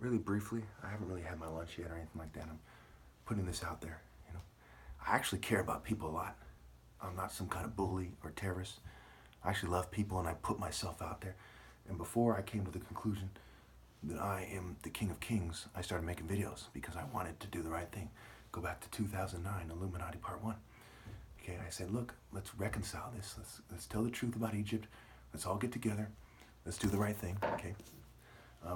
really briefly, I haven't really had my lunch yet or anything like that. I'm putting this out there, you know. I actually care about people a lot. I'm not some kind of bully or terrorist. I actually love people and I put myself out there. And before I came to the conclusion that I am the King of Kings, I started making videos because I wanted to do the right thing. Go back to 2009, Illuminati Part 1. Okay, I said, look, let's reconcile this. Let's tell the truth about Egypt. Let's all get together. Let's do the right thing, okay?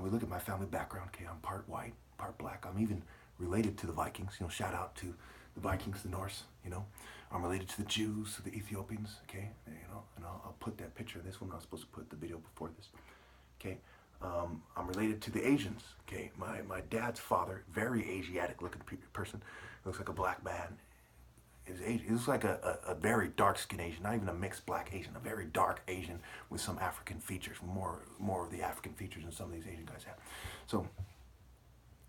We look at my family background. Okay, I'm part white, part black. I'm even related to the Vikings. You know, shout out to the Vikings, the Norse. You know, I'm related to the Jews, to the Ethiopians. Okay, you know, and I'll put that picture of this one. I was supposed to put the video before this. Okay, I'm related to the Asians. Okay, my dad's father, very Asiatic looking person, looks like a black man. He was like a very dark skinned Asian, not even a mixed black Asian, a very dark Asian with some African features, more of the African features than some of these Asian guys have. So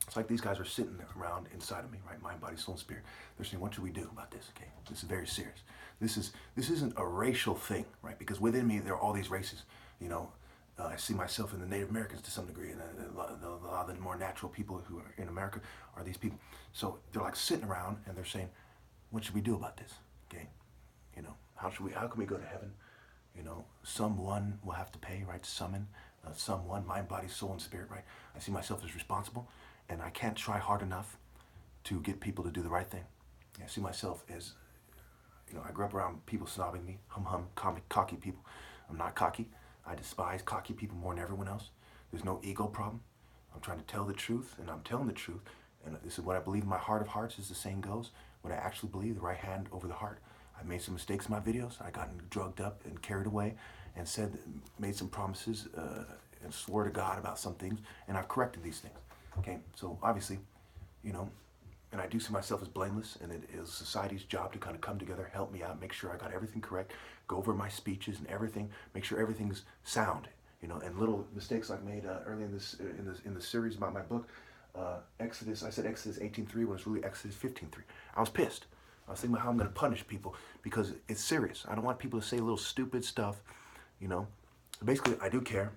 it's like these guys are sitting around inside of me, right? Mind, body, soul, and spirit. They're saying, what should we do about this? Okay, this is very serious. This isn't a racial thing, right? Because within me there are all these races. You know, I see myself in the Native Americans to some degree, and a lot of the more natural people who are in America are these people. So they're like sitting around and they're saying, what should we do about this? Okay, you know, how can we go to heaven? You know, someone will have to pay, right? Summon someone, mind, body, soul, and spirit, right? I see myself as responsible, and I can't try hard enough to get people to do the right thing. I see myself as, you know, I grew up around people snobbing me, cocky people. I'm not cocky. I despise cocky people more than everyone else. There's no ego problem. I'm trying to tell the truth, and I'm telling the truth. And this is what I believe in my heart of hearts, as the saying goes. What I actually believe, the right hand over the heart. I made some mistakes in my videos. I got drugged up and carried away and made some promises and swore to God about some things, and I've corrected these things. Okay, so obviously, you know, and I do see myself as blameless, and it is society's job to kind of come together, help me out, make sure I got everything correct, go over my speeches and everything, make sure everything's sound, you know, and little mistakes like made early in the series about my book, Exodus. I said Exodus 18:3 when it's really Exodus 15:3. I was pissed. I was thinking about how I'm going to punish people because it's serious. I don't want people to say little stupid stuff, you know. Basically, I do care.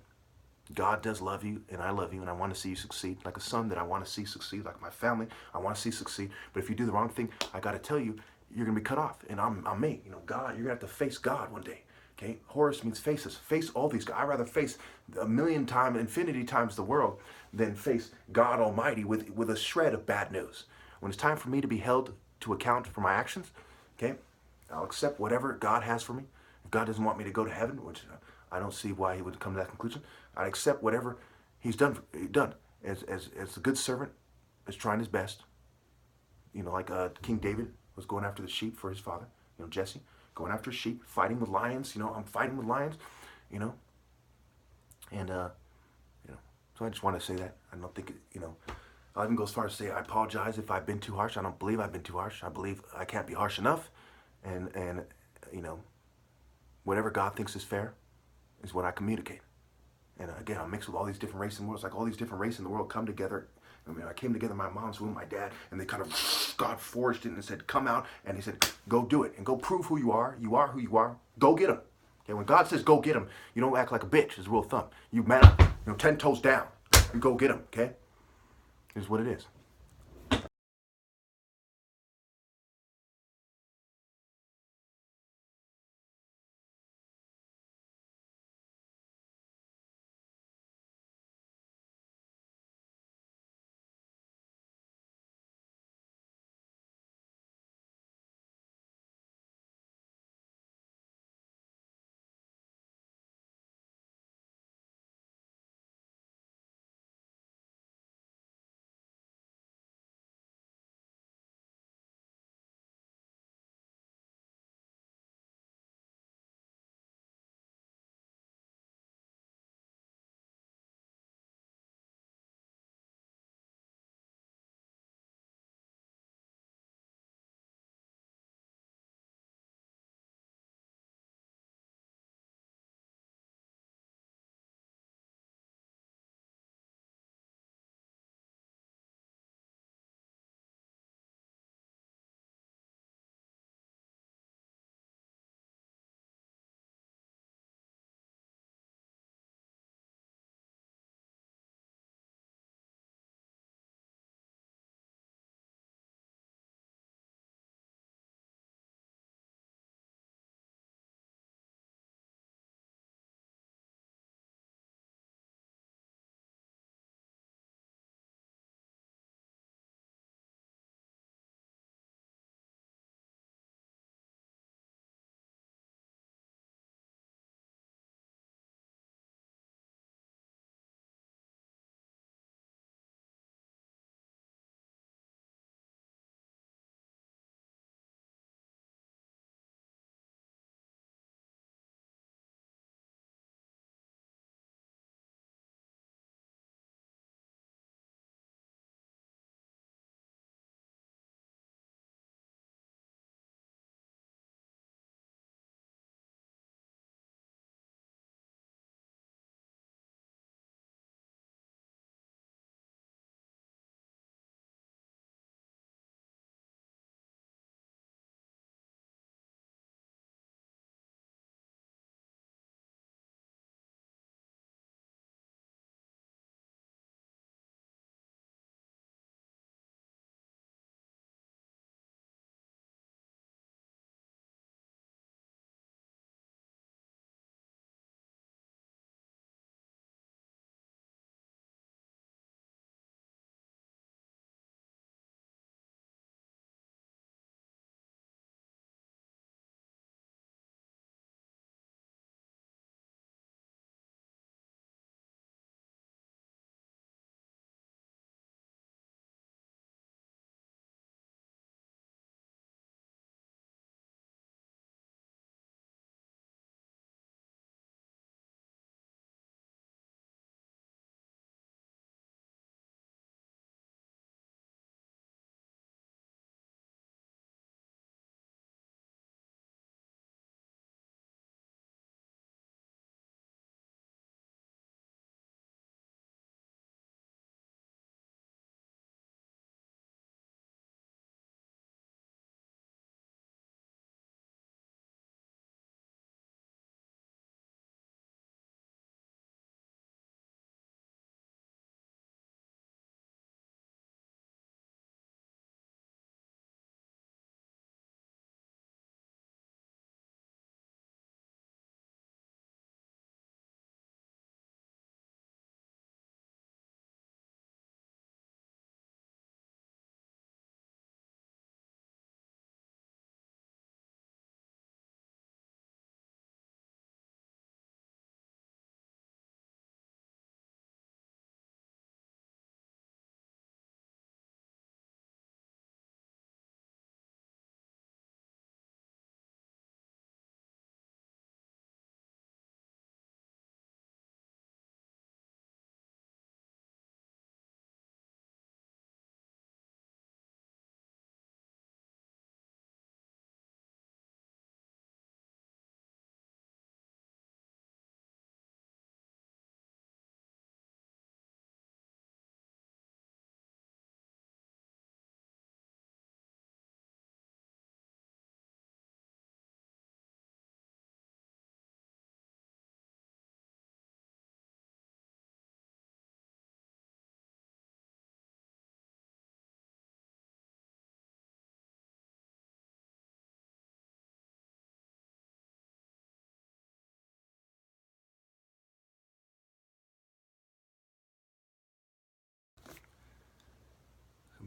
God does love you, and I love you, and I want to see you succeed. Like a son that I want to see succeed, like my family, I want to see succeed. But if you do the wrong thing, I got to tell you, you're going to be cut off. And I'm me. You know, God, you're going to have to face God one day. Okay? Horus means faces. Face all these guys. I'd rather face a million times, infinity times the world than face God Almighty with a shred of bad news. When it's time for me to be held to account for my actions, okay, I'll accept whatever God has for me. If God doesn't want me to go to heaven, which I don't see why he would come to that conclusion, I'd accept whatever he's done. As a good servant is trying his best. You know, like King David was going after the sheep for his father. You know, Jesse going after sheep, fighting with lions. You know, I'm fighting with lions. You know, and you know, so I just want to say that. I don't think you know. I'll even go as far as to say I apologize if I've been too harsh. I don't believe I've been too harsh. I believe I can't be harsh enough, and you know, whatever God thinks is fair is what I communicate. And again, I'm mixed with all these different races in the world. It's like all these different races in the world come together. I mean, I came together in my mom's womb, my dad, and they kind of, God forged it and said, come out. And he said, go do it and go prove who you are. You are who you are. Go get them. Okay, when God says go get them, you don't act like a bitch, is a rule of thumb. You man up, you know, 10 toes down. You go get them, okay? Is what it is.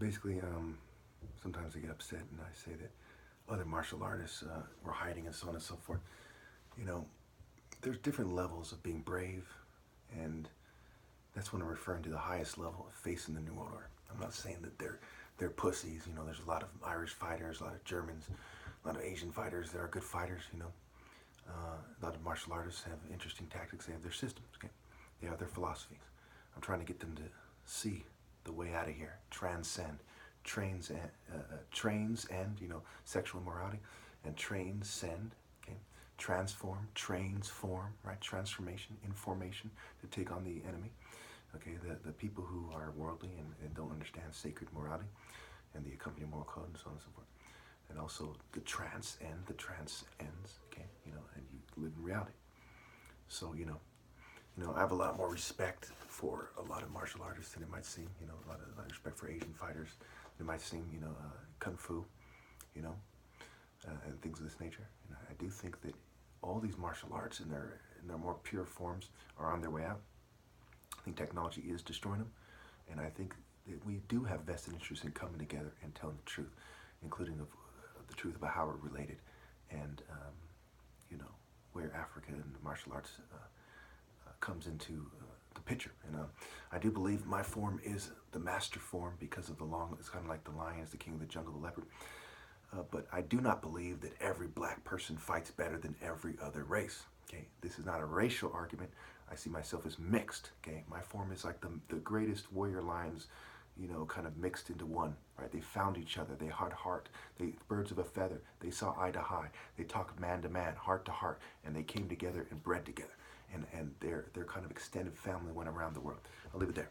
basically, sometimes I get upset and I say that other martial artists were hiding and so on and so forth. You know, there's different levels of being brave, and that's when I'm referring to the highest level of facing the New World Order. I'm not saying that they're pussies. You know, there's a lot of Irish fighters, a lot of Germans, a lot of Asian fighters that are good fighters. You know, a lot of martial artists have interesting tactics. They have their systems. Okay, they have their philosophies. I'm trying to get them to see the way out of here, transcend, trains and sexual immorality, and transcend. Okay, transform, transform, right? Transformation, information to take on the enemy. Okay, the people who are worldly and don't understand sacred morality and the accompanying moral code and so on and so forth. And also the transcends, okay, and you live in reality. So, I have a lot more respect for a lot of martial artists than it might seem, a lot of respect for Asian fighters than it might seem, Kung Fu, and things of this nature. And I do think that all these martial arts in their more pure forms are on their way out. I think technology is destroying them, and I think that we do have vested interest in coming together and telling the truth, including of the truth about how we're related, and where Africa and martial arts comes into the picture. And I do believe my form is the master form because of the long. It's kind of like the lion is the king of the jungle, the leopard. But I do not believe that every black person fights better than every other race. Okay, this is not a racial argument. I see myself as mixed. Okay, my form is like the greatest warrior lions, kind of mixed into one. Right? They found each other. They had heart. They birds of a feather. They saw eye to eye. They talked man to man, heart to heart, and they came together and bred together. And their kind of extended family went around the world. I'll leave it there.